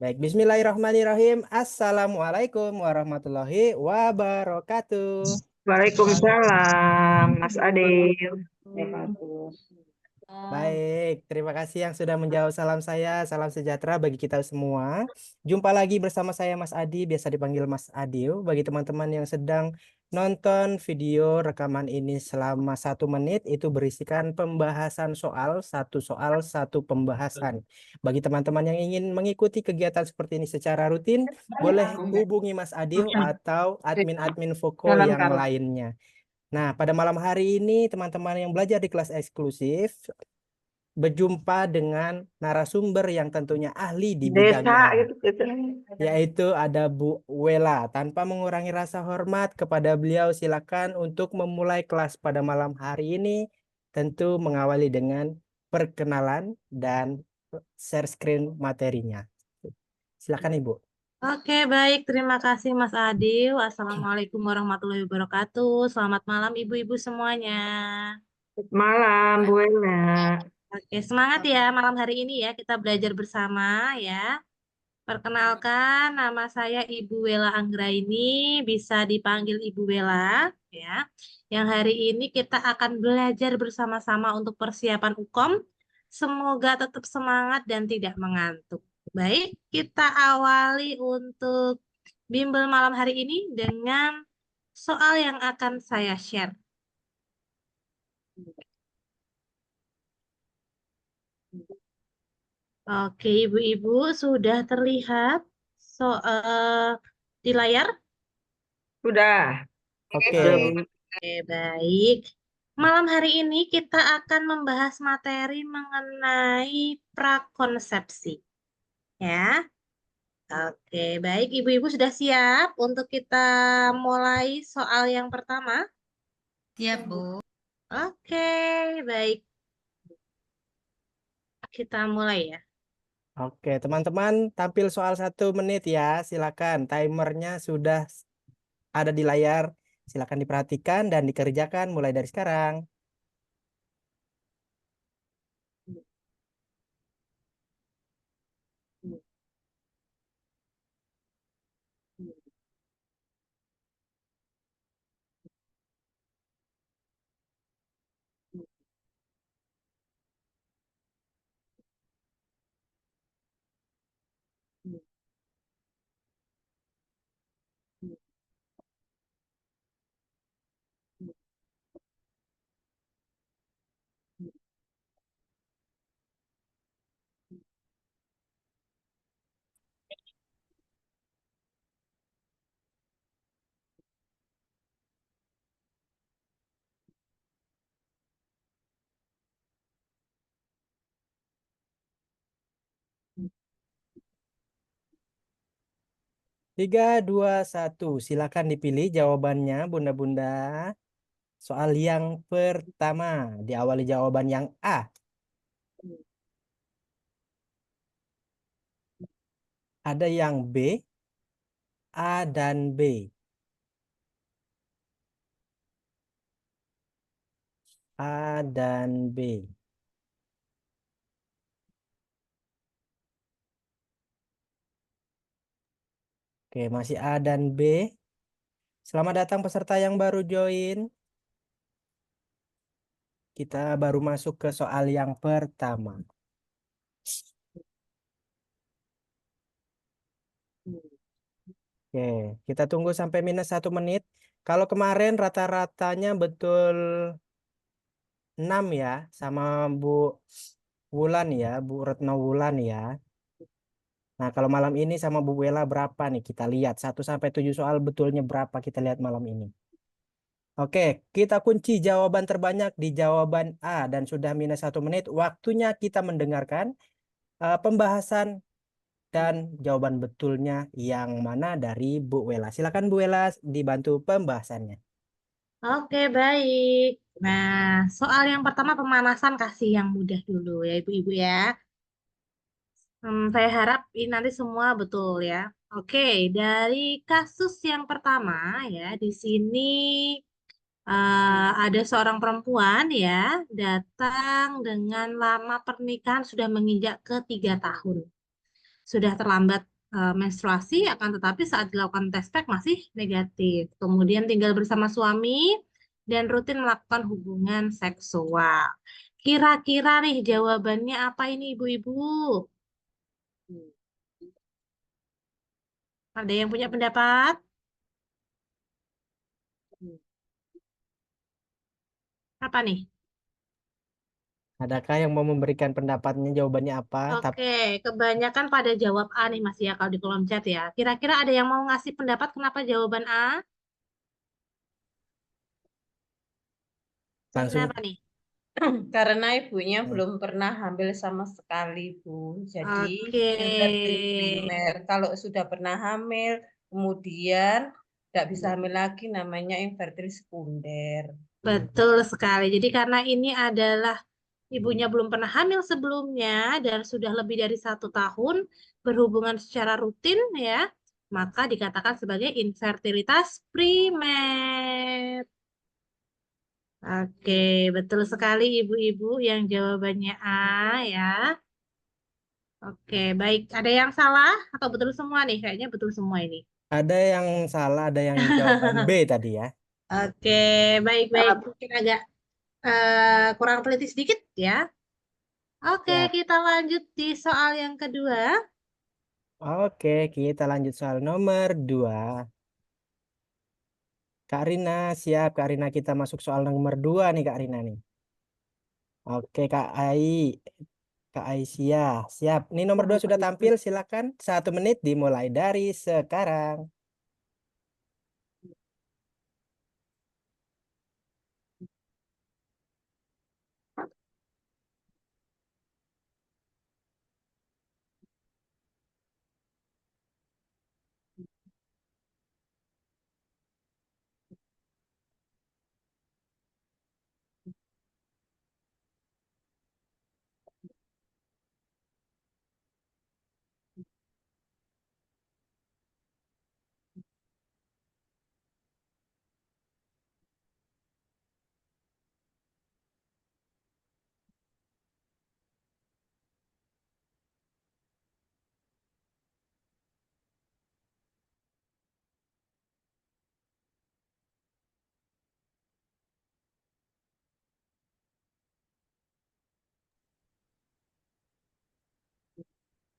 Baik, bismillahirrahmanirrahim. Assalamualaikum warahmatullahi wabarakatuh. Waalaikumsalam, Mas Adil. Baik, terima kasih yang sudah menjawab salam saya. Salam sejahtera bagi kita semua. Jumpa lagi bersama saya Mas Adi, biasa dipanggil Mas Adil. Bagi teman-teman yang sedang nonton video rekaman ini selama 1 menit, itu berisikan pembahasan soal, satu pembahasan. Bagi teman-teman yang ingin mengikuti kegiatan seperti ini secara rutin, boleh hubungi Mas Adil atau admin-admin Voko Dalam yang karung. lainnya. Nah, pada malam hari ini teman-teman yang belajar di kelas eksklusif berjumpa dengan narasumber yang tentunya ahli di Desa bidangnya, gitu. yaitu ada Bu Wela. Tanpa mengurangi rasa hormat kepada beliau, silakan untuk memulai kelas pada malam hari ini, tentu mengawali dengan perkenalan dan share screen materinya. Silakan Ibu. Oke, baik. Terima kasih Mas Adil. Assalamualaikum warahmatullahi wabarakatuh. Selamat malam ibu-ibu semuanya. Malam, Bu Ella. Oke, semangat ya malam hari ini ya. Kita belajar bersama ya. Perkenalkan, nama saya Ibu Wela Anggraini, bisa dipanggil Ibu Wela ya. Yang hari ini kita akan belajar bersama-sama untuk persiapan UKOM. Semoga tetap semangat dan tidak mengantuk. Baik, kita awali untuk bimbel malam hari ini dengan soal yang akan saya share. Oke, ibu-ibu sudah terlihat di layar? Udah. Oke. Udah, Bu. Oke, baik. Malam hari ini kita akan membahas materi mengenai prakonsepsi. Ya. Oke, baik. Ibu-ibu sudah siap untuk kita mulai soal yang pertama? Siap, Bu. Oke, baik. Kita mulai ya. Oke, teman-teman, tampil soal 1 menit ya. Silakan, timernya sudah ada di layar. Silakan diperhatikan dan dikerjakan mulai dari sekarang. Tiga, dua, satu. Silakan dipilih jawabannya, Bunda-Bunda. Soal yang pertama, diawali jawaban yang A. Ada yang B, A, dan B. A dan B. Oke, masih A dan B. Selamat datang peserta yang baru join. Kita baru masuk ke soal yang pertama. Oke, kita tunggu sampai minus 1 menit. Kalau kemarin rata-ratanya betul 6 ya, sama Bu Wulan ya, Bu Retno Wulan ya. Nah, kalau malam ini sama Bu Wela berapa nih? Kita lihat 1 sampai 7 soal betulnya berapa kita lihat malam ini. Oke, kita kunci jawaban terbanyak di jawaban A dan sudah minus 1 menit. Waktunya kita mendengarkan pembahasan dan jawaban betulnya yang mana dari Bu Wela. Silakan Bu Wela dibantu pembahasannya. Oke, baik. Nah, soal yang pertama pemanasan kasih yang mudah dulu ya ibu-ibu ya. Saya harap ini nanti semua betul ya. Oke, dari kasus yang pertama ya, di sini ada seorang perempuan ya, datang dengan lama pernikahan sudah menginjak ke 3 tahun. Sudah terlambat menstruasi, akan tetapi saat dilakukan tes pack masih negatif. Kemudian tinggal bersama suami dan rutin melakukan hubungan seksual. Kira-kira nih jawabannya apa ini ibu-ibu? Ada yang punya pendapat? Apa nih? Adakah yang mau memberikan pendapatnya jawabannya apa? Oke, kebanyakan pada jawab A nih Mas ya kalau di kolom chat ya. Kira-kira ada yang mau ngasih pendapat kenapa jawaban A? Langsung Kenapa nih? Karena ibunya eh, belum pernah hamil sama sekali, Bu. Jadi, Oke, infertil primer. Kalau sudah pernah hamil, kemudian tidak bisa hamil lagi, namanya infertil sekunder. betul sekali. Jadi karena ini adalah ibunya belum pernah hamil sebelumnya dan sudah lebih dari 1 tahun berhubungan secara rutin ya, maka dikatakan sebagai infertilitas primer. Oke, betul sekali ibu-ibu yang jawabannya A ya. Oke, baik. Ada yang salah atau betul semua nih? Kayaknya betul semua ini. ada yang salah, ada yang jawaban B tadi ya. Oke, baik-baik. Mungkin agak kurang teliti sedikit ya. Oke, Ya. kita lanjut di soal yang kedua. Oke, kita lanjut soal nomor 2. Kak Rina, siap. Kak Rina, kita masuk soal nomor 2 nih, Kak Rina nih. Oke, Kak Ai. Kak Aisyah, siap. Ini nomor 2 sudah tampil, silakan. 1 menit dimulai dari sekarang.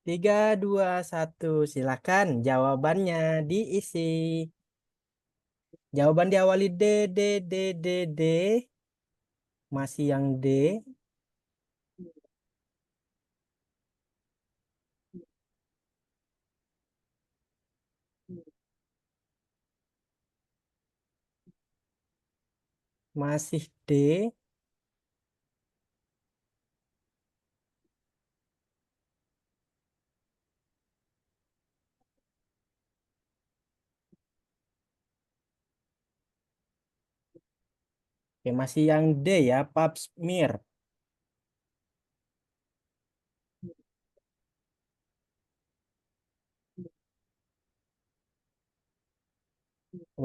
Tiga, dua, satu, silakan. Jawabannya diisi. Jawaban diawali D, D, D, D, D. Masih yang D. Masih D. Oke, masih yang D ya, pap smear.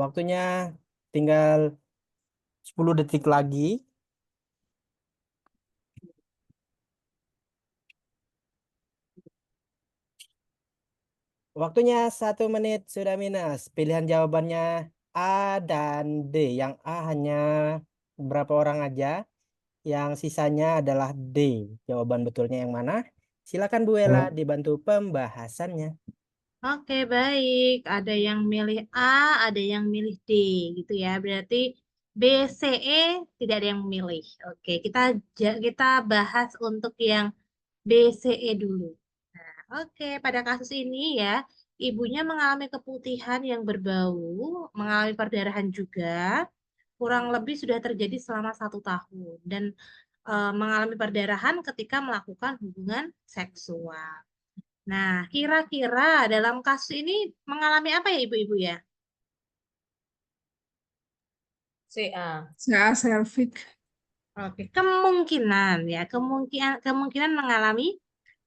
Waktunya tinggal 10 detik lagi. Waktunya 1 menit sudah minus. Pilihan jawabannya A dan D. Yang A hanya beberapa orang aja. Yang sisanya adalah D. Jawaban betulnya yang mana? Silakan Bu Ella dibantu pembahasannya. Oke, baik. Ada yang milih A, ada yang milih D, gitu ya. Berarti B, C, E tidak ada yang memilih. Oke, kita bahas untuk yang B, C, E dulu. Nah, oke, pada kasus ini ya, ibunya mengalami keputihan yang berbau, mengalami perdarahan juga, kurang lebih sudah terjadi selama 1 tahun dan mengalami perdarahan ketika melakukan hubungan seksual. Nah, kira-kira dalam kasus ini mengalami apa ya ibu-ibu ya? CA. CA cervix. Oke, kemungkinan ya, kemungkinan kemungkinan mengalami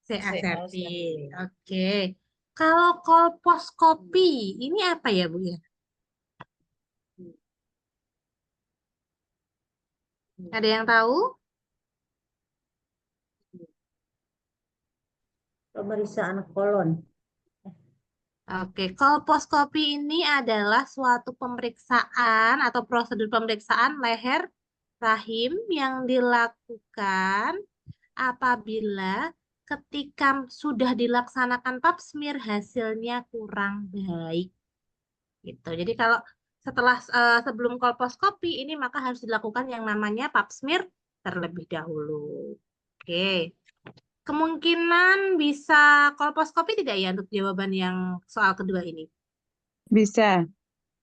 CA CA cervix. Oke. Kalau kolposkopi ini apa ya, Bu ya? Ada yang tahu? Pemeriksaan kolon. Oke, kolposcopy ini adalah suatu pemeriksaan atau prosedur pemeriksaan leher rahim yang dilakukan apabila ketika sudah dilaksanakan pap smear hasilnya kurang baik. Gitu. Jadi kalau setelah sebelum kolposcopy ini maka harus dilakukan yang namanya pap smear terlebih dahulu. Oke. Kemungkinan bisa kolposcopy tidak ya untuk jawaban yang soal kedua ini? Bisa.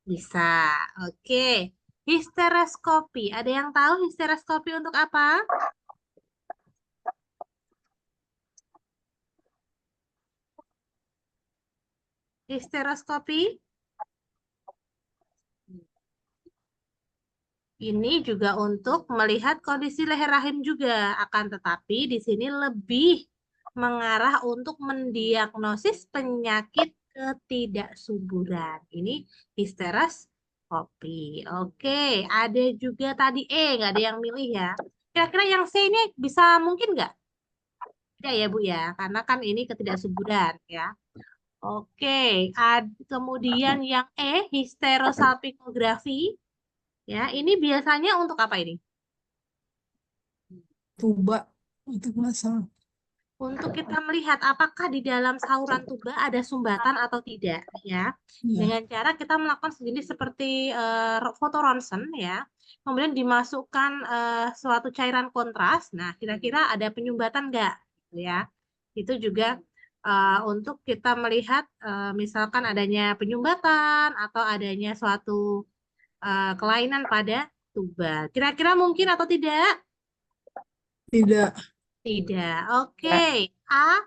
Bisa. Oke. Histeroskopi. Ada yang tahu histeroskopi untuk apa? Histeroskopi ini juga untuk melihat kondisi leher rahim juga. Akan tetapi di sini lebih mengarah untuk mendiagnosis penyakit ketidaksuburan. Ini histeroskopi. Oke, ada juga tadi nggak ada yang milih ya. Kira-kira yang C ini bisa mungkin nggak? Tidak ya Bu ya, karena kan ini ketidaksuburan ya. Oke, kemudian yang histerosalpingografi. Ya, ini biasanya untuk apa ini? Tuba untuk masalah. Untuk kita melihat apakah di dalam saluran tuba ada sumbatan atau tidak, ya. Ya. Dengan cara kita melakukan sejenis seperti foto ronsen, ya. Kemudian dimasukkan suatu cairan kontras. Nah, kira-kira ada penyumbatan nggak, gitu ya? Itu juga untuk kita melihat misalkan adanya penyumbatan atau adanya suatu kelainan pada tuba. Kira-kira mungkin atau tidak? Tidak. Tidak. Oke. A,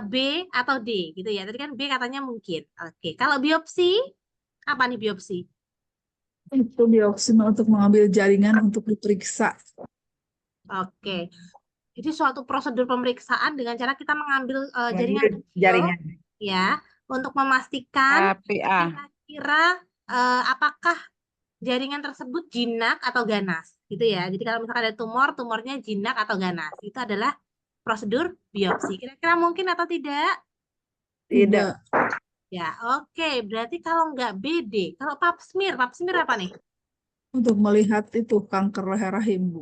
B atau D gitu ya. Tadi kan B katanya mungkin. Oke. Kalau biopsi, apa nih biopsi? Itu biopsi untuk mengambil jaringan untuk diperiksa. Oke. Jadi suatu prosedur pemeriksaan dengan cara kita mengambil jaringan Ngambil kecil jaringan. ya untuk memastikan KPA. kira-kira apakah jaringan tersebut jinak atau ganas gitu ya. Jadi kalau misalkan ada tumor, tumornya jinak atau ganas. Itu adalah prosedur biopsi. Kira-kira mungkin atau tidak? Tidak. Ya, oke. Berarti kalau nggak BD, kalau pap smear apa nih? Untuk melihat itu kanker leher rahim, Bu.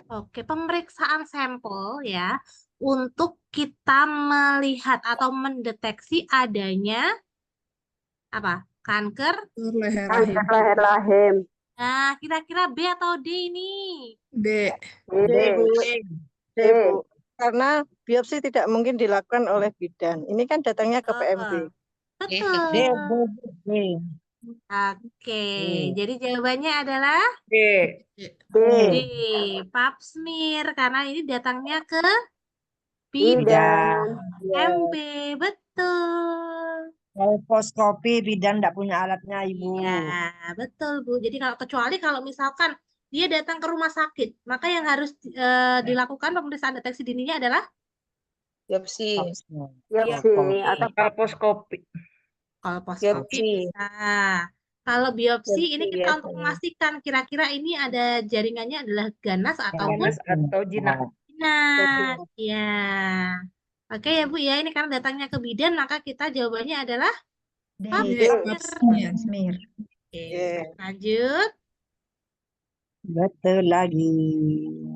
Oke, pemeriksaan sampel ya untuk kita melihat atau mendeteksi adanya apa? Kanker. Leher rahim. Leher rahim. Nah, kira-kira B atau D ini? D. D. Bu. D, Bu. Karena biopsi tidak mungkin dilakukan oleh bidan. Ini kan datangnya ke PMB. Betul. D, Bu. D. Oke, jadi jawabannya adalah D. D. D, pap smear karena ini datangnya ke Bidan. MB, betul. Kolposcopy bidan tidak punya alatnya, Ibu. Iya, betul Bu. Jadi kecuali kalau misalkan dia datang ke rumah sakit, maka yang harus dilakukan pemeriksaan deteksi dininya adalah Biopsi. biopsi Atau Kolposcopy. kolposcopy biopsi. bisa. Kalau biopsi ini Biopsi kita untuk biasanya. memastikan kira-kira ini ada jaringannya adalah ganas ataupun Ganas atau jinak. jinak. Ya. Oke ya Bu ya, ini karena datangnya ke bidan maka kita jawabannya adalah pap D. smear. Smear. Oke, Oke. lanjut. Betul lagi.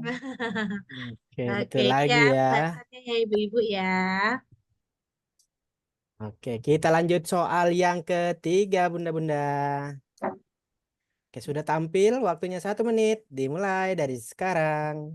Oke, Oke, betul lagi ya ya. belajarnya ya ibu-ibu ya. Oke, kita lanjut soal yang ketiga, Bunda-Bunda. Oke, sudah tampil. Waktunya 1 menit. Dimulai dari sekarang.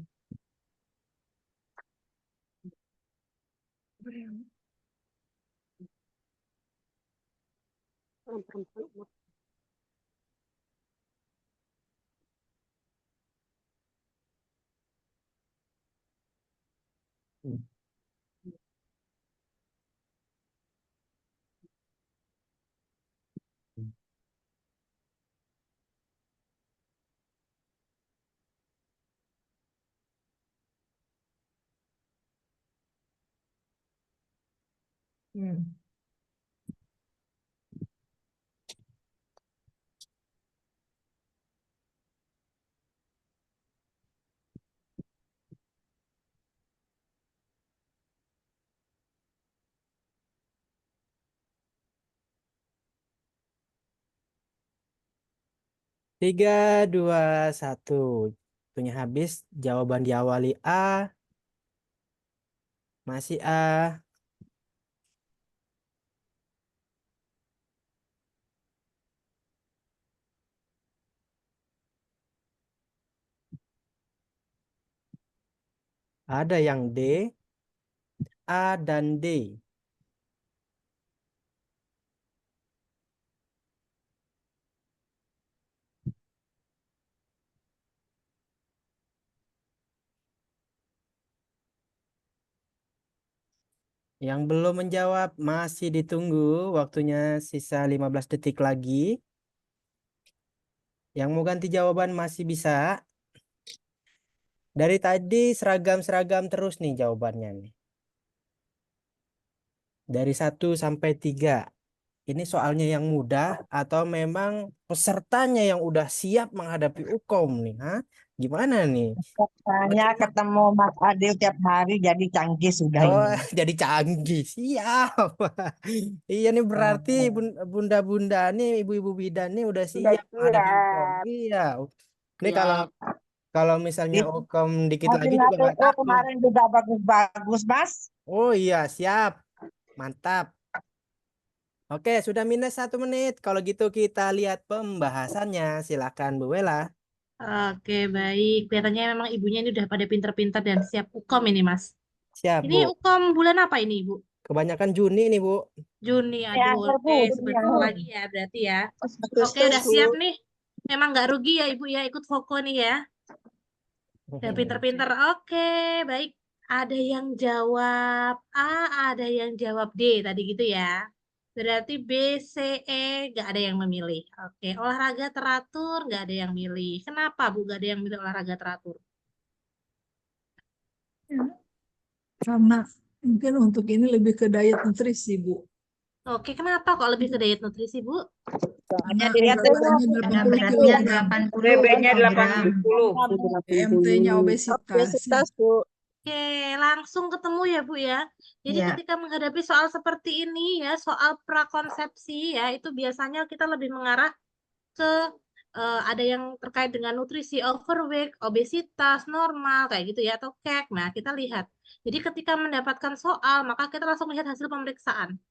Hmm. 3, 2, 1. Waktunya habis. Jawaban diawali A. Masih A. Ada yang D, A, dan D. Yang belum menjawab masih ditunggu. Waktunya sisa 15 detik lagi. Yang mau ganti jawaban masih bisa. Dari tadi seragam-seragam terus nih jawabannya nih. Dari 1 sampai 3. Ini soalnya yang mudah atau memang pesertanya yang udah siap menghadapi UKOM nih, ha? Gimana nih? Katanya ketemu Mas Adil tiap hari jadi canggih sudah Oh, ini. jadi canggih. Siap. Iya nih berarti bunda-bunda nih, ibu-ibu bidan nih udah Sudah siap menghadapi UKOM. siap. Iya. Ini kalau misalnya Di- UKOM dikit lagi juga Hasil nggak ATO takut. kemarin juga bagus-bagus, Mas. Oh iya, siap. Mantap. Oke, sudah minus 1 menit. Kalau gitu kita lihat pembahasannya. Silakan Bu Wela. Oke, baik. Kelihatannya memang ibunya ini udah pada pinter-pinter dan siap UKOM ini, Mas. Siap, Ini Bu. UKOM bulan apa ini, Bu? Kebanyakan Juni nih, Bu. Juni, Ya, aduh, akhir, Bu. oke, sebentar lagi ya berarti ya. Oke, udah Agustus, Bu. siap nih. Memang nggak rugi ya Ibu ya ikut Voko nih ya. Udah pinter-pinter. Oke, baik. Ada yang jawab A, ada yang jawab D tadi gitu ya. Berarti B, C, E nggak ada yang memilih. Oke, olahraga teratur nggak ada yang milih. Kenapa Bu nggak ada yang milih olahraga teratur? Ya, karena mungkin untuk ini lebih ke diet nutrisi, Bu. Oke, kenapa kok lebih ke diet nutrisi Bu? Karena dilihat berat badannya Karena 80 beratnya kilogram, 80 BB-nya kilogram. 80. EMT-nya obesitas. Obesitas, Bu. Oke, langsung ketemu ya Bu ya. Jadi Iya. ketika menghadapi soal seperti ini ya, soal prakonsepsi ya, itu biasanya kita lebih mengarah ke ada yang terkait dengan nutrisi, overweight, obesitas, normal, kayak gitu ya, atau CAC. Nah, kita lihat. Jadi ketika mendapatkan soal, maka kita langsung lihat hasil pemeriksaan.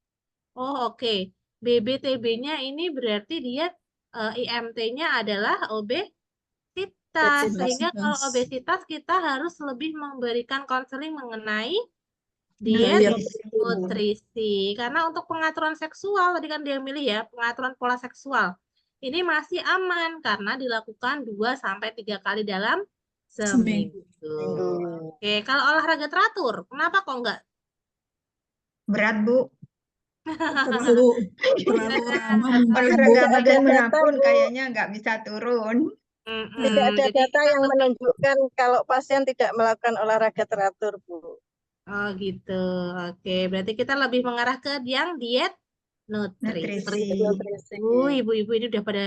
Oh, oke. BBTB-nya ini berarti dia IMT-nya adalah obesitas. Sehingga kalau Obesitas. obesitas kita harus lebih memberikan konseling mengenai diet Diet. nutrisi. Karena untuk pengaturan seksual, tadi kan dia milih ya, pengaturan pola seksual. Ini masih aman karena dilakukan 2-3 kali dalam seminggu. Oke, kalau olahraga teratur, kenapa kok enggak? Berat, Bu. Terlalu lama mungkin, Bu. Olahraga Tidak badan ada manapun data, Bu. kayaknya nggak bisa turun. Tidak ada Jadi data kita yang lebih- menunjukkan kalau pasien tidak melakukan olahraga teratur, Bu. Oh gitu. Oke, berarti kita lebih mengarah ke yang diet nutrisi. Nutrisi. Ibu-ibu ini udah pada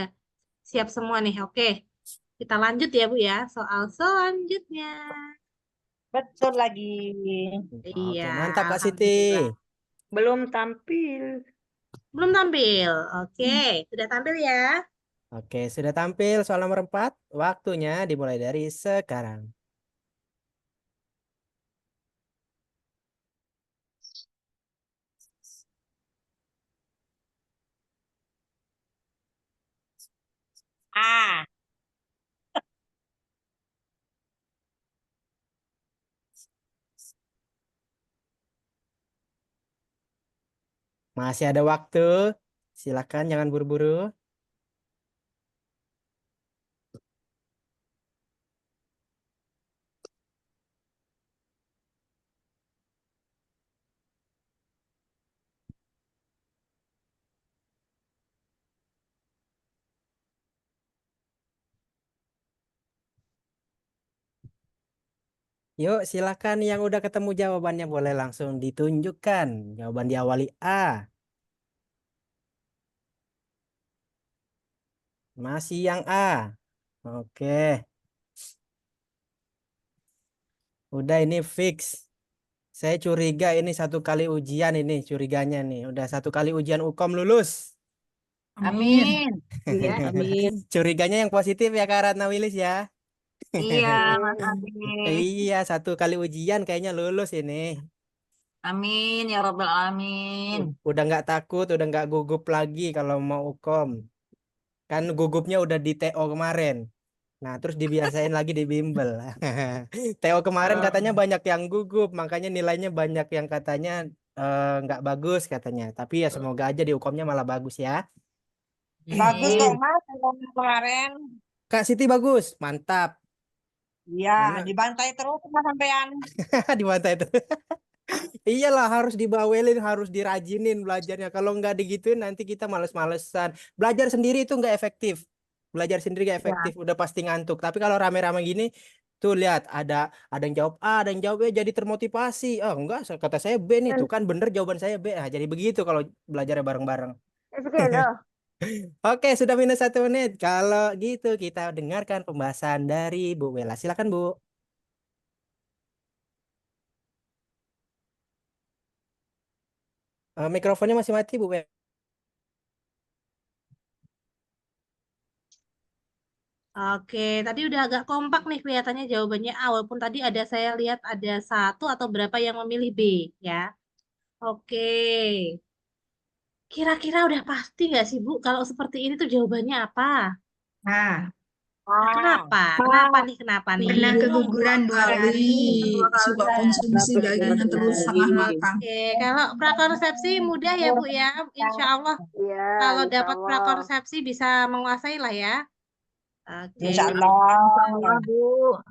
siap semua nih. Oke, kita lanjut ya Bu ya. Soal selanjutnya. Betul lagi. Iya, Oke, mantap Kak Siti. alhamdulillah. Belum tampil. Belum tampil. Oke, sudah tampil ya. Oke, sudah tampil soal nomor 4. Waktunya dimulai dari sekarang. A. Masih ada waktu. Silakan jangan buru-buru. Yuk, silakan yang udah ketemu jawabannya boleh langsung ditunjukkan. Jawaban diawali A. Masih yang A. Oke. Udah ini fix. Saya curiga ini 1 kali ujian ini curiganya nih. Udah 1 kali ujian UKOM lulus. Amin. Iya, amin. Curiganya yang positif ya Kak Ratna Wilis ya. Iya, Mas Ade. Iya, 1 kali ujian kayaknya lulus ini. Amin ya Rabbal Alamin. Udah nggak takut, udah nggak gugup lagi kalau mau ukom. Kan gugupnya udah di TO kemarin. Nah, terus dibiasain lagi di bimbel. TO kemarin katanya banyak yang gugup, makanya nilainya banyak yang katanya nggak bagus katanya. Tapi ya semoga aja di ukomnya malah bagus ya. Bagus kok Mas, yang kemarin. Kak Siti bagus, mantap. Iya, Mana dibantai terus sama sampean. di mata itu. Iyalah harus dibawelin, harus dirajinin belajarnya. Kalau nggak digituin nanti kita males-malesan. Belajar sendiri itu nggak efektif. Belajar sendiri nggak efektif, udah pasti ngantuk. Tapi kalau rame-rame gini, tuh lihat ada yang jawab A, ada yang jawab B, jadi termotivasi. Oh enggak, kata saya B nih, tuh kan bener jawaban saya B. Ah, jadi begitu kalau belajarnya bareng-bareng. Oke, sudah minus 1 menit. Kalau gitu kita dengarkan pembahasan dari Bu Wela. Silakan Bu. Mikrofonnya masih mati Bu Wela. Oke, tadi udah agak kompak nih kelihatannya jawabannya A, walaupun tadi ada saya lihat ada 1 atau berapa yang memilih B ya. Oke, kira-kira udah pasti nggak sih Bu kalau seperti ini tuh jawabannya apa? Nah, Nah, kenapa? Kenapa nih? pernah Ibu keguguran 2 kali. suka konsumsi daging yang terlalu setengah matang. Oke, kalau prakonsepsi mudah ya Bu ya. Insya Allah kalau dapat prakonsepsi bisa menguasai lah ya. Oke, Insya Allah, Bu. oke.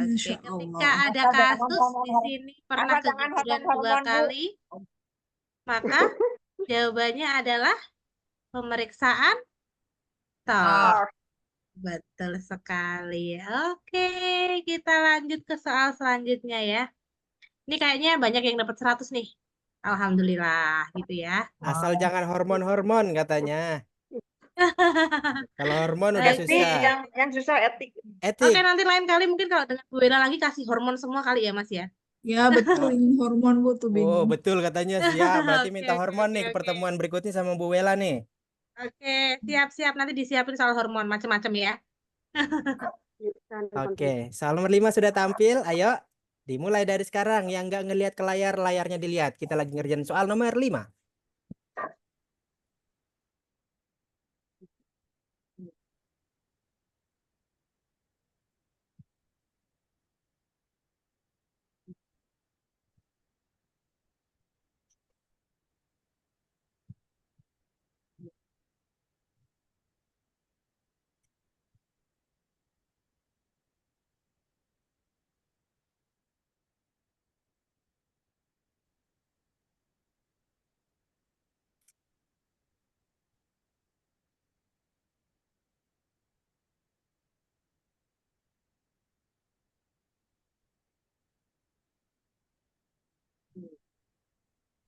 Insya Ketika Allah. ada kasus di sini pernah Jangan keguguran 2 hormon-hormon, Bu. kali, maka jawabannya adalah pemeriksaan TOR. Betul sekali. Oke, kita lanjut ke soal selanjutnya ya. Ini kayaknya banyak yang dapat 100 nih. Alhamdulillah gitu ya. Asal jangan hormon-hormon katanya. Kalau hormon udah Baik, susah. Yang susah etik. Etik. Oke, nanti lain kali mungkin kalau dengan Bu Wela lagi kasih hormon semua kali ya Mas ya. Ya betul, ini hormon Bu tuh Oh, bingung. betul katanya siap. Berarti Oke, minta oke, hormon oke, nih ke oke. pertemuan berikutnya sama Bu Wela nih. Oke, siap-siap nanti disiapin soal hormon macam-macam ya. Oke, soal nomor 5 sudah tampil. Ayo, dimulai dari sekarang. Yang nggak ngelihat ke layar, layarnya dilihat. Kita lagi ngerjain soal nomor 5.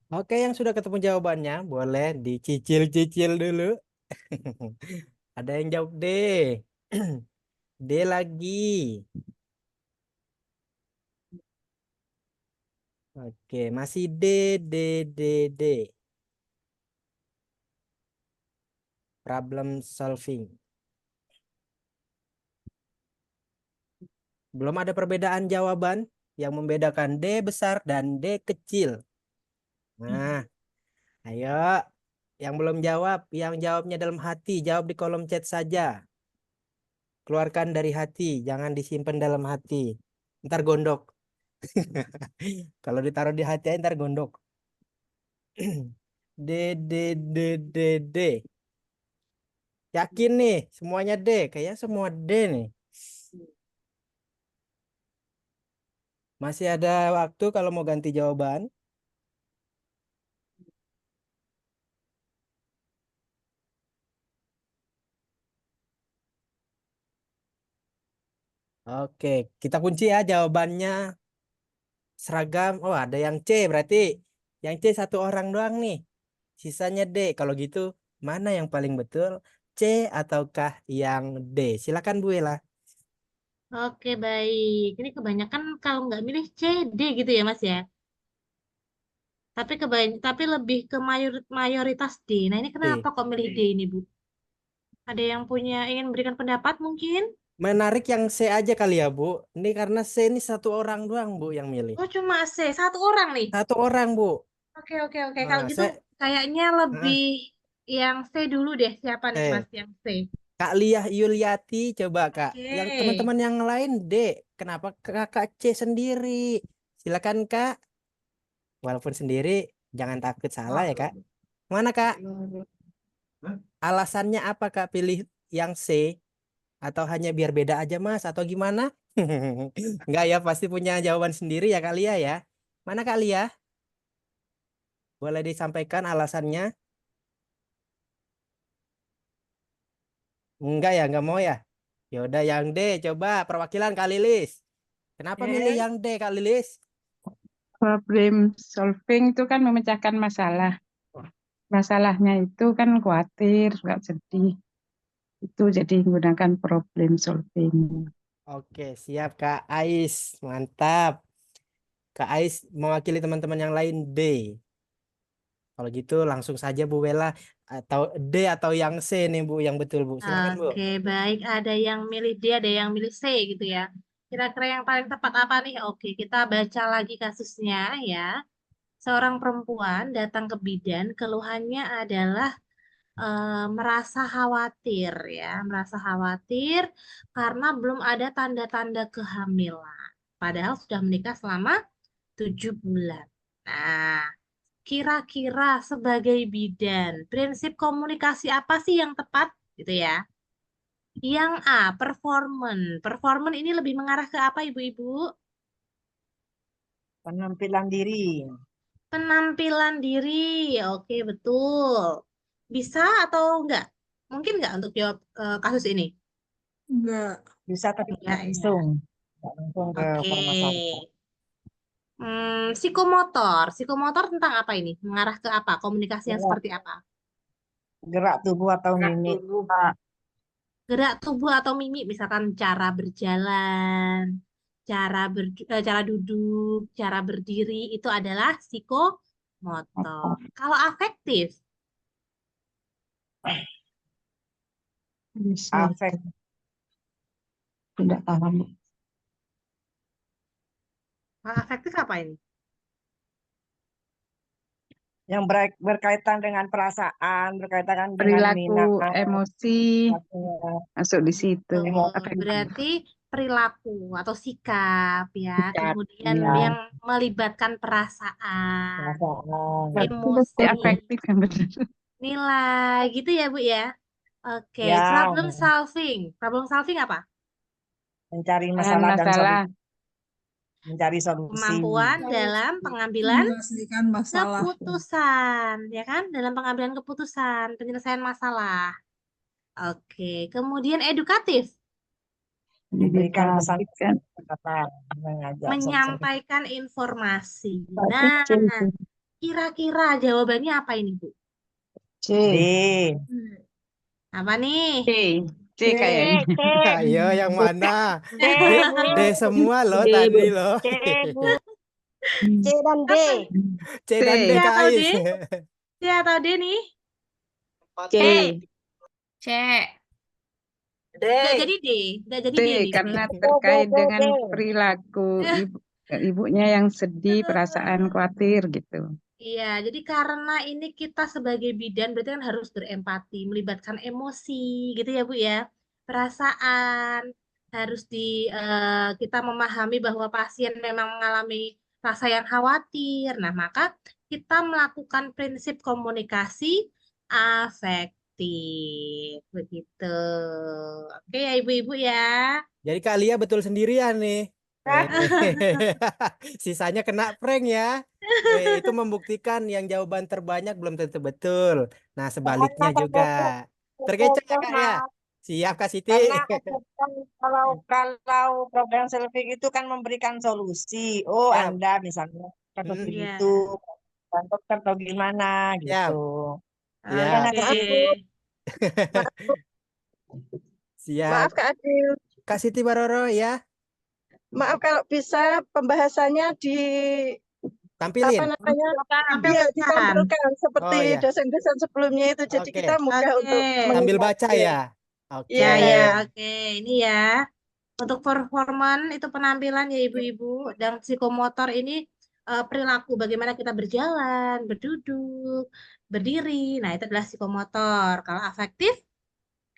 Oke, yang sudah ketemu jawabannya, boleh dicicil-cicil dulu. Ada yang jawab D. D lagi. Oke, masih D, D, D, D. Problem solving. Belum ada perbedaan jawaban yang membedakan D besar dan D kecil. Nah, ayo. Yang belum jawab, yang jawabnya dalam hati, jawab di kolom chat saja. Keluarkan dari hati, jangan disimpan dalam hati. Ntar gondok. Kalau ditaruh di hati, ntar gondok. D, D, D, D, D. Yakin nih, semuanya D. Kayaknya semua D nih. Masih ada waktu kalau mau ganti jawaban. Oke, kita kunci ya jawabannya seragam. Oh, ada yang C berarti. Yang C 1 orang doang nih. Sisanya D. Kalau gitu, mana yang paling betul? C ataukah yang D? Silakan Bu Ella. Oke, baik. Ini kebanyakan kalau nggak milih C, D gitu ya, Mas ya. Tapi lebih ke mayoritas D. Nah, ini D. kenapa kok milih D ini, Bu? Ada yang ingin berikan pendapat mungkin? Menarik yang C aja kali ya, Bu. Ini karena C ini satu orang doang, Bu, yang milih. Oh, cuma C, satu orang nih. Satu orang, Bu. Oke. Kalau Nah, gitu saya kayaknya lebih yang C dulu deh. Siapa nih Mas yang C? Kak Liah Yuliati, coba Kak. Oke. Yang teman-teman yang lain D. Kenapa Kakak C sendiri? Silakan Kak. Walaupun sendiri, jangan takut salah ya Kak. Mana Kak? Alasannya apa Kak pilih yang C? Atau hanya biar beda aja Mas? Atau gimana? Enggak ya, pasti punya jawaban sendiri ya Kak Liah ya. Mana Kak Liah? Boleh disampaikan alasannya? Enggak ya, enggak mau ya? Ya udah yang D, coba perwakilan Kak Lilis. Kenapa milih yang D Kak Lilis? Problem solving itu kan memecahkan masalah. Masalahnya itu kan khawatir, nggak sedih. Itu jadi menggunakan problem solving. Oke, siap Kak Ais. Mantap. Kak Ais mewakili teman-teman yang lain D. Kalau gitu langsung saja Bu Wela atau D atau yang C nih Bu yang betul Bu. Silakan Bu. Oke, baik. Ada yang milih D, ada yang milih C gitu ya. Kira-kira yang paling tepat apa nih? Oke, kita baca lagi kasusnya ya. Seorang perempuan datang ke bidan, keluhannya adalah merasa khawatir ya, merasa khawatir karena belum ada tanda-tanda kehamilan. Padahal sudah menikah selama 7 bulan. Nah, kira-kira sebagai bidan, prinsip komunikasi apa sih yang tepat gitu ya? Yang A, performan. Performan ini lebih mengarah ke apa Ibu-ibu? Penampilan diri. Penampilan diri. Oke, betul. Bisa atau enggak? Mungkin enggak untuk jawab kasus ini? Enggak. Bisa tapi Enggak ya. langsung. Nggak langsung ke Oke. permasalahan. Psikomotor. Psikomotor tentang apa ini? Mengarah ke apa? Komunikasi yang seperti apa? Gerak tubuh atau mimik. Gerak tubuh atau mimik, misalkan cara berjalan, cara duduk, cara berdiri, itu adalah psikomotor. Kalau afektif, Afek. Tidak paham. kalau afektif apa ini? Yang berkaitan dengan perasaan, berkaitan dengan Perilaku, minat. emosi masuk di situ. Betul. Afektif. Berarti perilaku atau sikap ya, Sikap, kemudian iya. yang melibatkan perasaan, Perasaan. emosi, Afektif yang benar. nilai, gitu ya Bu ya. Oke, Ya. problem solving. Problem solving apa? Mencari Bahan masalah dan masalah. solusi. Mencari solusi. Kemampuan dalam pengambilan Menyelesaikan masalah. keputusan, ya kan? Dalam pengambilan keputusan, penyelesaian masalah. Oke, kemudian edukatif, Memberikan pesan Pendidikan. kata mengajak menyampaikan informasi. Nah, kira-kira jawabannya apa ini, Bu? D. Apa nih? C kayaknya. Ayo yang mana? D, D semua loh D, tadi Bu. loh. C, Bu. C dan D. C dan D C Kak atau D? Ais. C atau D nih? C. C. D. Nggak jadi D. Nggak jadi C D nih. karena terkait D. dengan perilaku ibunya yang sedih, perasaan khawatir gitu. Iya, jadi karena ini kita sebagai bidan berarti kan harus berempati, melibatkan emosi, gitu ya Bu ya. Perasaan harus kita memahami bahwa pasien memang mengalami rasa yang khawatir. Nah, maka kita melakukan prinsip komunikasi afektif, begitu. Oke ya Ibu-ibu ya. Jadi Kak Lia betul sendirian nih. Sisanya kena prank ya. Itu membuktikan yang jawaban terbanyak belum tentu betul. Nah, sebaliknya juga. Terkecoh ya Kak ya? Siap Kak Siti. Karena kalau problem solving itu kan memberikan solusi. Oh, Siap. Anda misalnya kan Hmm. begitu. Dan dokter atau gimana Siap. gitu. Ya. Oke. Siap. Maaf Kak Adil. Kak Siti Baroro ya. Maaf kalau bisa pembahasannya Tampilin. apa namanya? Tampilkan. Iya, ditampilkan seperti Oh, iya. dosen-dosen sebelumnya itu. Jadi Oke. kita mudah Oke. untuk Sambil baca mengingatnya. ya. Oke. Ya, ya, oke. Ini ya. Untuk performan itu penampilan ya ibu-ibu, dan psikomotor ini perilaku bagaimana kita berjalan, berduduk, berdiri. Nah, itu adalah psikomotor. Kalau afektif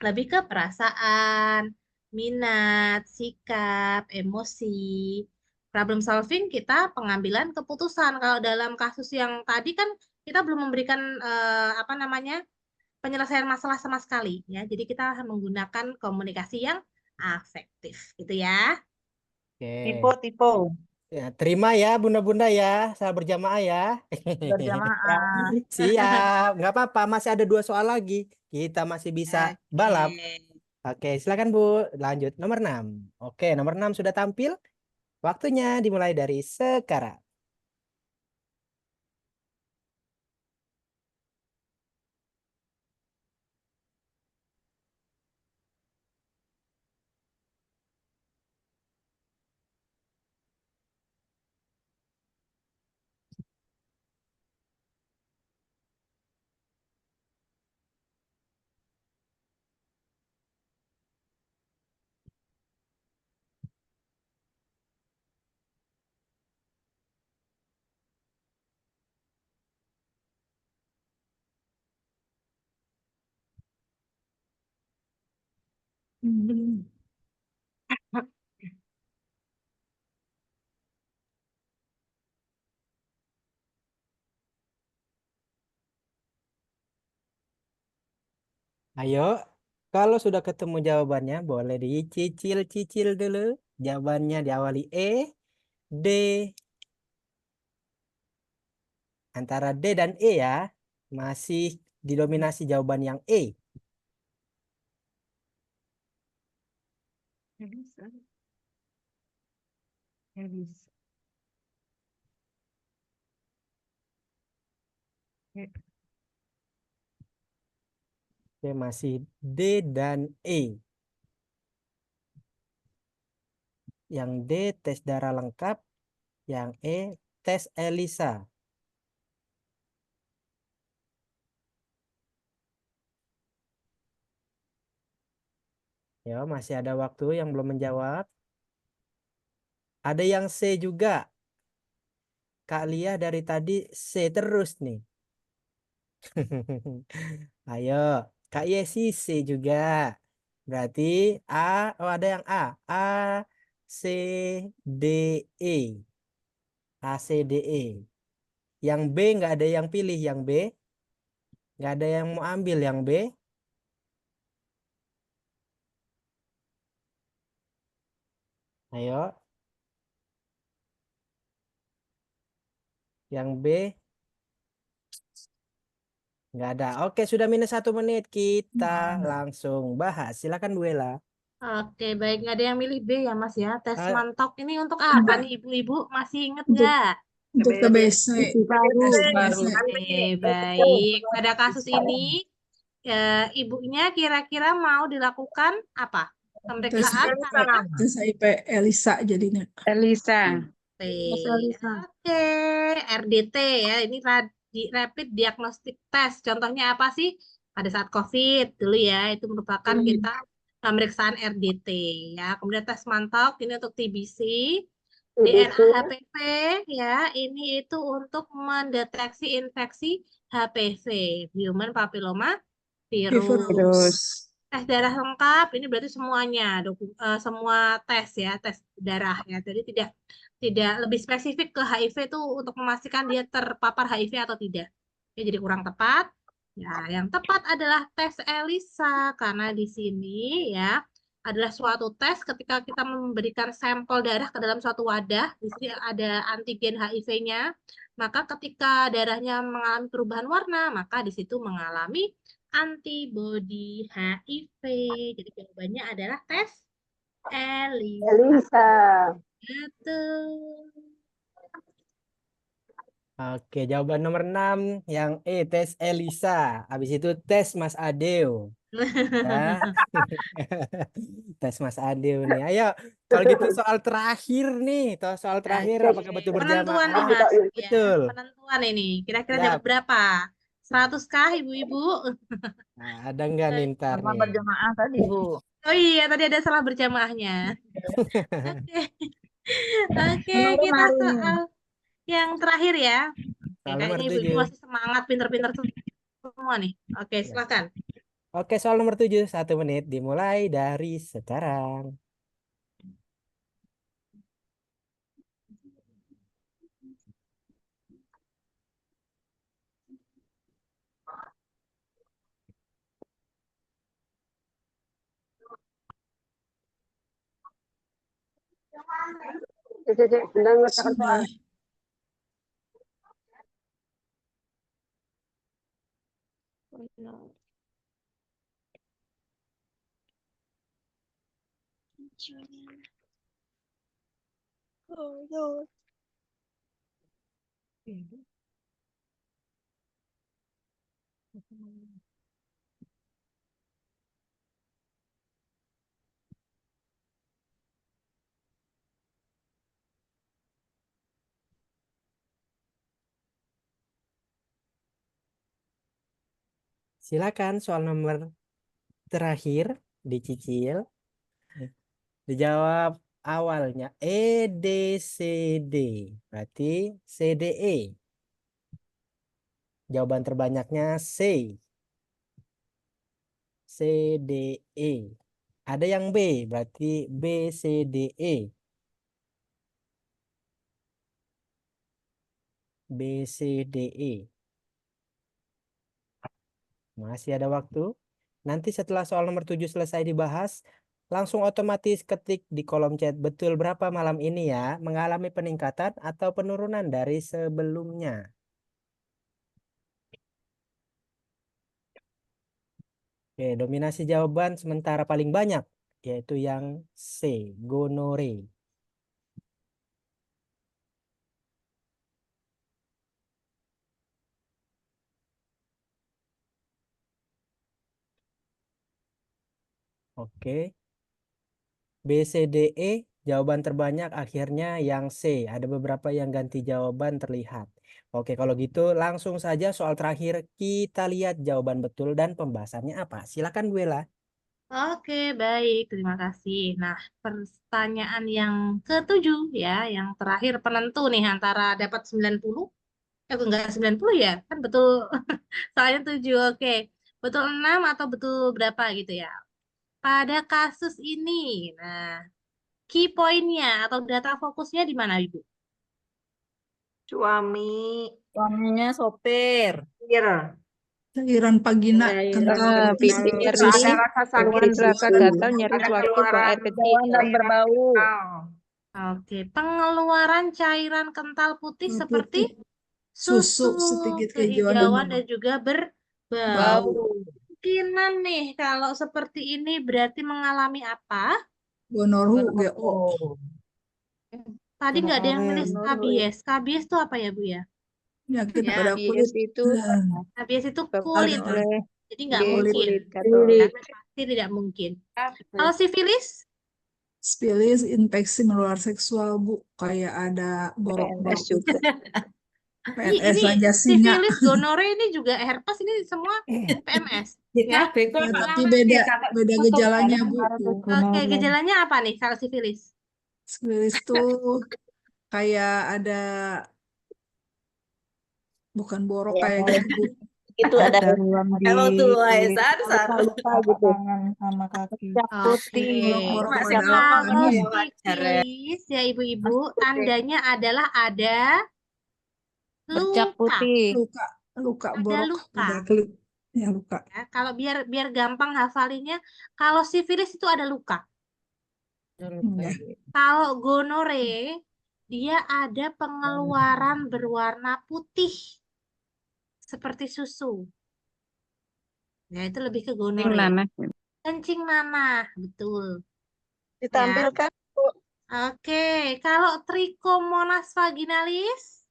lebih ke perasaan, minat, sikap, emosi. Problem solving kita pengambilan keputusan. Kalau dalam kasus yang tadi kan kita belum memberikan apa namanya penyelesaian masalah sama sekali ya. Jadi kita menggunakan komunikasi yang afektif gitu ya. Tipe, tipe. Ya, terima ya bunda-bunda ya, saya berjamaah ya. Berjamaah. Siap, nggak apa-apa, masih ada 2 soal lagi. Kita masih bisa balap. Oke. Oke, silakan Bu, lanjut nomor 6. Oke, nomor 6 sudah tampil. Waktunya dimulai dari sekarang. Belum. Ayo, kalau sudah ketemu jawabannya, boleh dicicil-cicil dulu. Jawabannya diawali E, D, antara D dan E ya. Masih didominasi jawaban yang E. Elisa. Elisa. Oke, masih D dan E. Yang D tes darah lengkap, yang E tes ELISA. Ya, masih ada waktu yang belum menjawab. Ada yang C juga. Kak Lia dari tadi C terus nih. Ayo, Kak Yesi C juga. Berarti A, oh ada yang A. A, C, D, E. A, C, D, E. Yang B nggak ada yang pilih. Yang B nggak ada yang mau ambil yang B. Ayo. Yang B nggak ada. Oke, sudah minus 1 menit. Kita langsung bahas. Silakan Bu Ella. Oke, baik. Nggak ada yang milih B ya, Mas ya. Tes Ah, mantok ini untuk apa nih, ibu-ibu? Masih inget Untuk nggak? untuk TBC. Baru. TBC. Oke, baik. Pada kasus ini, ibunya kira-kira mau dilakukan apa? Tes Pemeriksaan apa? tes HIV Elisa jadinya. Elisa. Oke, RDT ya. Ini Rapid Diagnostic Test. Contohnya apa sih? Pada saat COVID dulu ya, itu merupakan kita pemeriksaan RDT ya. Kemudian tes mantok ini untuk TBC, DNA HPV ya. Ini itu untuk mendeteksi infeksi HPV, Human Papilloma Virus. Terus Tes darah lengkap ini berarti semuanya, semua tes ya, tes darah ya. Jadi tidak lebih spesifik ke HIV itu untuk memastikan dia terpapar HIV atau tidak. Ya, jadi kurang tepat. Ya, yang tepat adalah tes ELISA karena di sini ya adalah suatu tes ketika kita memberikan sampel darah ke dalam suatu wadah. Di sini ada antigen HIV-nya. Maka ketika darahnya mengalami perubahan warna, maka di situ mengalami antibodi HIV. Jadi jawabannya adalah tes ELISA. Betul. Oke, jawaban nomor 6 yang E tes ELISA. Habis itu tes Mas Adeo. Ya. Tes Mas Adeo nih. Ayo, kalau gitu soal terakhir nih. Soal terakhir apakah betul Penentuan berjamaah? nih Mas. Ya, Betul. penentuan ini. Kira-kira Ya. dapat berapa? 100 kah ibu-ibu? Nah, ada nggak nih ntar Sama nih? berjamaah tadi, Bu. Oh iya, tadi ada salah berjamaahnya. Oke, oke, Menurut kita hari ini. soal yang terakhir ya. Oke, Soal nomor kayaknya ibu-ibu 7. masih semangat, pinter-pinter semua nih. Oke, Ya. silakan. Oke, soal nomor 7, 1 menit dimulai dari sekarang. Sudah. Silakan soal nomor terakhir dicicil. Dijawab awalnya EDCD. Berarti CDE. Jawaban terbanyaknya C. CDE. Ada yang B, berarti BCDE. BCDE. Masih ada waktu. Nanti setelah soal nomor 7 selesai dibahas, langsung otomatis ketik di kolom chat betul berapa malam ini ya, mengalami peningkatan atau penurunan dari sebelumnya. Oke, dominasi jawaban sementara paling banyak, yaitu yang C, gonore. Oke, BCDE jawaban terbanyak akhirnya yang C. Ada beberapa yang ganti jawaban terlihat. Oke, kalau gitu langsung saja soal terakhir kita lihat jawaban betul dan pembahasannya apa. Silakan Bu Ella. Oke, baik. Terima kasih. Nah, pertanyaan yang ketujuh ya, yang terakhir penentu nih antara dapat 90, enggak 90 ya, kan betul soalnya 7. Oke, betul 6 atau betul berapa gitu ya. Pada kasus ini, nah, key point-nya atau data fokusnya di mana, Ibu? Suaminya sopir. Cairan vagina kental Bisa nyeri, Ada rasa sakit keluhan rasa susu, gatal, nyeri ada sewaktu buang keluaran air kecil. Jauhan dan berbau. Oke, pengeluaran cairan kental putih seperti putih, susu susu, sedikit kehijauan dan kehijauan dan juga berbau. bau. Kemungkinan nih kalau seperti ini berarti mengalami apa? Gonorhu, GO. Tadi nggak ada yang nulis Gonorrhea. kabies. Kabies itu apa ya Bu ya? Penyakit Ya, pada kulit. bias itu Kabies itu Disebabkan kulit. Ada oleh Jadi nggak kulit. mungkin. kulit gatal. Kan pasti tidak mungkin. Kalau sifilis? Sifilis, infeksi menular seksual, Bu. Kayak ada PNS borok-borok juga. PNS Ini aja singa. sifilis, gonore ini juga herpes ini semua PMS. Ya. Ya, tapi beda gejalanya, Bu. Oke, gejalanya apa nih kalau sifilis? Sifilis tuh kayak ada bukan borok kayak gitu, Bu. Itu ada ruam di emang tuh kulit, sar luka gitu. Tangan sama kaki. Oke. Borok masih pada ngomong apa Kalau nih? ya wajar ya. sifilis ya ibu-ibu, tandanya adalah ada Bercak luka. putih. Luka Ada borok luka. pada kulit. Ya, luka. Ya, kalau biar gampang hafalinnya, kalau sifilis itu ada luka. Ya. Kalau gonore, dia ada pengeluaran berwarna putih seperti susu. Ya, itu lebih ke gonore. Nanah. Kencing nanah, betul. Ditampilkan, Bu. Oke, kalau Trichomonas vaginalis,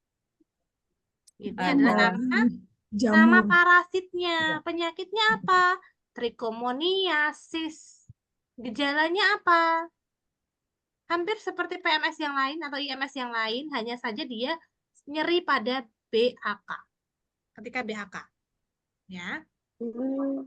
ini adalah nama Jamur. parasitnya. Penyakitnya apa? Trichomoniasis. Gejalanya apa? Hampir seperti PMS yang lain atau IMS yang lain, hanya saja dia nyeri pada BAK. Ketika BAK. ya. Hmm.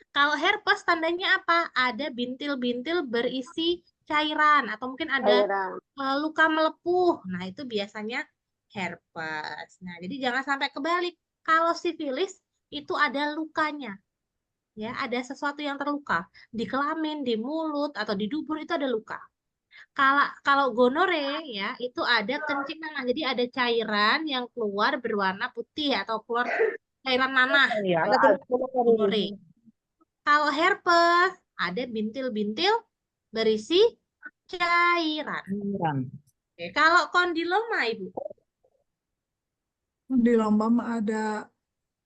Kalau herpes tandanya apa? Ada bintil-bintil berisi cairan atau mungkin ada Cairan. luka melepuh. Nah, itu biasanya herpes. Nah, jadi jangan sampai kebalik. Kalau sifilis itu ada lukanya. Ya, ada sesuatu yang terluka di kelamin, di mulut atau di dubur itu ada luka. Kalau gonore ya itu ada kencing nanah. Jadi ada cairan yang keluar berwarna putih atau keluar cairan nanah. Ya, Nah, itu gonore. Kalau herpes ada bintil-bintil berisi cairan. Oke, kalau kondiloma Ibu, Di lomba mah ada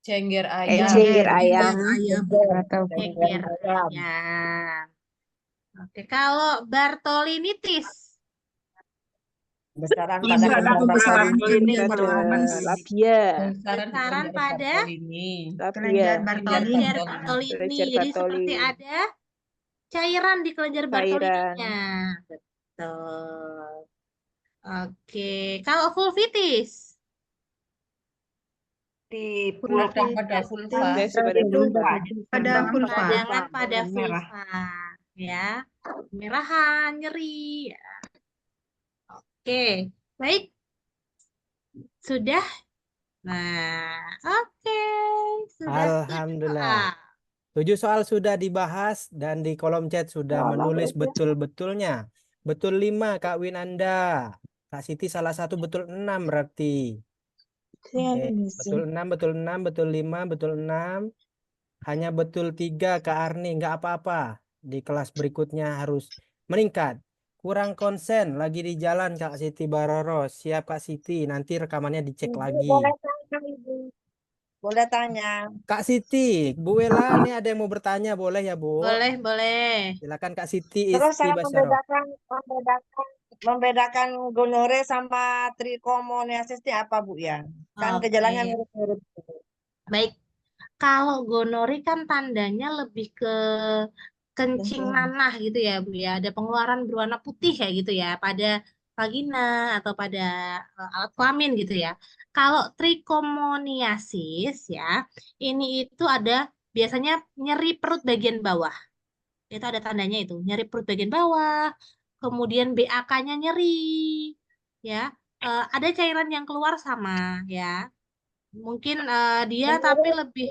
Cengger Cengger ayam. ayam. Atau ceker ayam. Oke, kalau Bartolinitis, besaran pada Pembesaran kelenjar kelenjar Pada Bartolini. labia. besaran di besaran kelenjar pada Bartolini. Labia. kelenjar Bartolini. Bartolini. Kelenjar Jadi seperti Bartolini. ada cairan di kelenjar Cairan. Bartolininya. Betul. Oke, kalau vulvitis, di Pulpa pulpa pada vulva. Pada vulva. peradangan pada vulva, ya, kemerahan, nyeri. Ya. Oke, baik, sudah. Nah, oke, sudah 7 Alhamdulillah. soal. 7 soal sudah dibahas dan di kolom chat sudah menulis betul-betulnya. Betul 5 Kak Winanda. Kak Siti salah satu betul 6 berarti. Oke, betul 6, betul 6, betul 5, betul 6. Hanya betul 3 Kak Arni, nggak apa-apa. Di kelas berikutnya harus meningkat. Kurang konsen, lagi di jalan Kak Siti Baroro. Siap Kak Siti, nanti rekamannya dicek lagi. boleh tanya Ibu. Boleh tanya. Kak Siti, Bu Wela, ini ada yang mau bertanya, boleh ya Bu? Boleh, boleh. Silakan Kak Siti Terus saya Istibasyaro. membedakan gonore sama trichomoniasis ini apa Bu ya? Kan Oke. gejalanya mirip-mirip. Baik, kalau gonori kan tandanya lebih ke kencing nanah gitu ya Bu ya. Ada pengeluaran berwarna putih kayak gitu ya pada vagina atau pada alat kelamin gitu ya. Kalau trichomoniasis ya, ini itu ada biasanya nyeri perut bagian bawah. Itu ada tandanya itu, nyeri perut bagian bawah, kemudian BAK-nya nyeri ya. Ada cairan yang keluar sama ya. Mungkin dia tapi lebih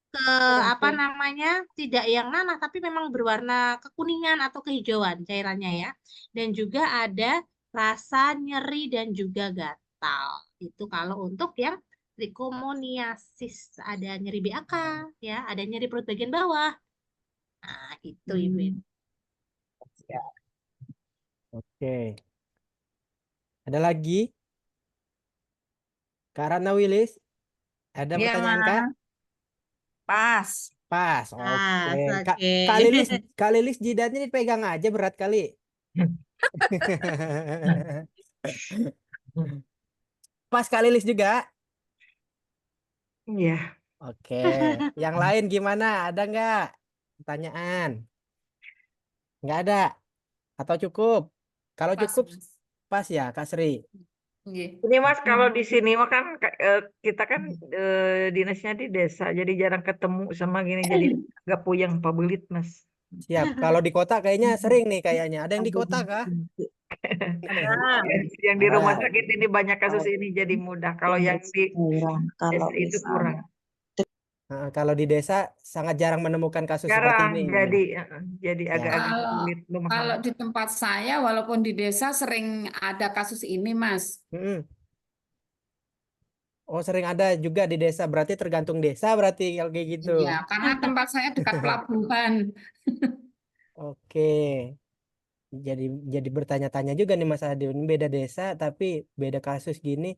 ke apa namanya tidak yang nanah tapi memang berwarna kekuningan atau kehijauan cairannya ya, dan juga ada rasa nyeri dan juga gatal. Itu kalau untuk yang trichomoniasis, ada nyeri BAK ya, ada nyeri perut bagian bawah. Nah itu Ibu. Oke. Ada lagi? Kak Ratna Wilis? Ada Iya, pertanyaan Mas. Kak? Pas. Pas. Ah, Oke. oke. Kak Lilis jidatnya dipegang aja berat kali. Pas Kak Lilis juga. Iya. Oke. Yang lain gimana? Ada nggak pertanyaan? Nggak ada? Atau cukup? Kalau Pas, cukup Mas. pas ya Kak Sri. Nggih. Ini Mas, kalau di sini mah kan kita kan dinasnya di desa, jadi jarang ketemu sama gini, jadi agak puyeng pabelit Mas. Siap. Kalau di kota kayaknya sering nih kayaknya. Ada yang di kota kah? Yang di rumah Ada. sakit ini banyak kasus ini jadi mudah. Kalau yang di desa itu kurang. Kalau di desa sangat jarang menemukan kasus seperti Sekarang ini. jadi Ya. agak-agak sulit Kalau memahami. di tempat saya, walaupun di desa sering ada kasus ini, Mas. Mm-mm. Oh, sering ada juga di desa. Berarti tergantung desa berarti kalau kayak gitu. Iya, karena tempat saya dekat pelabuhan. Oke. Jadi bertanya-tanya juga nih Mas Adi. Ini beda desa tapi beda kasus gini.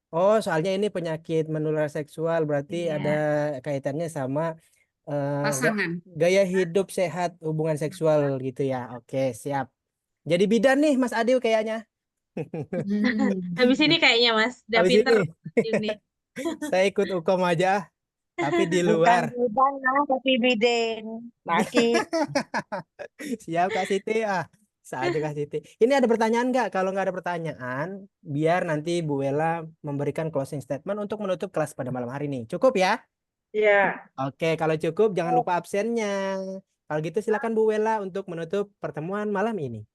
Oh, soalnya ini penyakit menular seksual berarti Iya. ada kaitannya sama Pasangan. gaya hidup sehat hubungan seksual gitu ya. Oke, siap. Jadi bidan nih Mas Adi kayaknya. Habis ini kayaknya Mas, udah Habis pinter ini. ini. Saya ikut UKOM aja, tapi di Bukan luar. bidan, tapi biden. Laki. Siap Kak Siti. Saat Kak Siti. Ini ada pertanyaan nggak? Kalau nggak ada pertanyaan, biar nanti Bu Wela memberikan closing statement untuk menutup kelas pada malam hari ini. Cukup ya? Ya. Oke, kalau cukup jangan lupa absennya. Kalau gitu silakan Bu Wela untuk menutup pertemuan malam ini.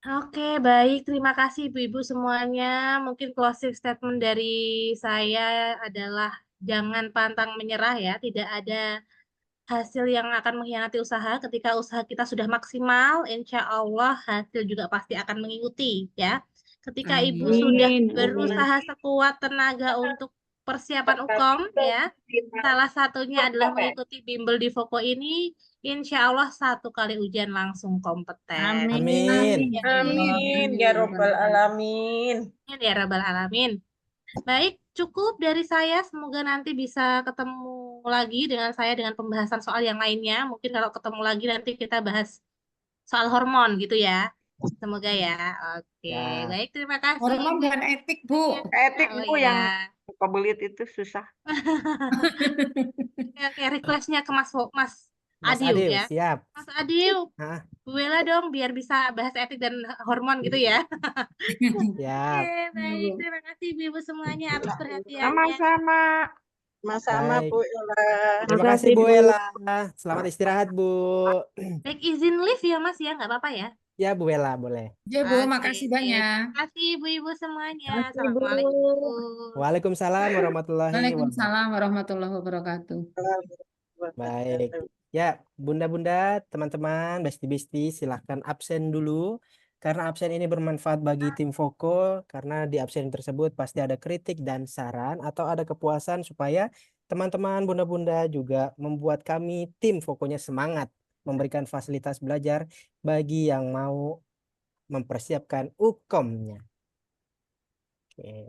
Oke, baik. Terima kasih Ibu-Ibu semuanya. Mungkin closing statement dari saya adalah jangan pantang menyerah ya. Tidak ada hasil yang akan mengkhianati usaha. Ketika usaha kita sudah maksimal, insya Allah hasil juga pasti akan mengikuti ya. Ketika Ibu sudah Amin. Amin. berusaha sekuat tenaga untuk persiapan UKOM ya, salah satunya adalah mengikuti bimbel di Voko ini, insya Allah 1 kali ujian langsung kompeten. Amin. Ya, Amin ya robbal alamin. amin ya Rabbal Alamin. Baik, cukup dari saya. Semoga nanti bisa ketemu lagi dengan saya dengan pembahasan soal yang lainnya. Mungkin kalau ketemu lagi nanti kita bahas soal hormon gitu ya. Semoga ya. Oke, Ya. baik. Terima kasih. Hormon dan etik, Bu. Etik Oh Bu ya. yang pebelit itu susah. Oke, requestnya ke Mas Mas Adil Adil, ya. siap. Mas Adil, Hah, Bu Bella dong biar bisa bahas etik dan hormon gitu ya. siap. Oke, baik. Terima kasih Ibu-Ibu semuanya atas perhatiannya. Sama-sama. Sama-sama Baik. Bu Ella. Terima kasih Bu Wela. Selamat istirahat Bu. Baik, izin live ya Mas ya, nggak apa-apa ya. Ya Bu Wela, boleh. Ya, Bu, Oke, makasih banyak. terima kasih Ibu-Ibu semuanya. Makasih, Bu. Assalamualaikum. Waalaikumsalam warahmatullahi wabarakatuh. Waalaikumsalam warahmatullahi wabarakatuh. Baik. Ya, bunda-bunda, teman-teman, besti-besti, silahkan absen dulu. Karena absen ini bermanfaat bagi tim Voko, karena di absen tersebut pasti ada kritik dan saran atau ada kepuasan supaya teman-teman bunda-bunda juga membuat kami tim Vokonya semangat memberikan fasilitas belajar bagi yang mau mempersiapkan UKOM-nya. Oke.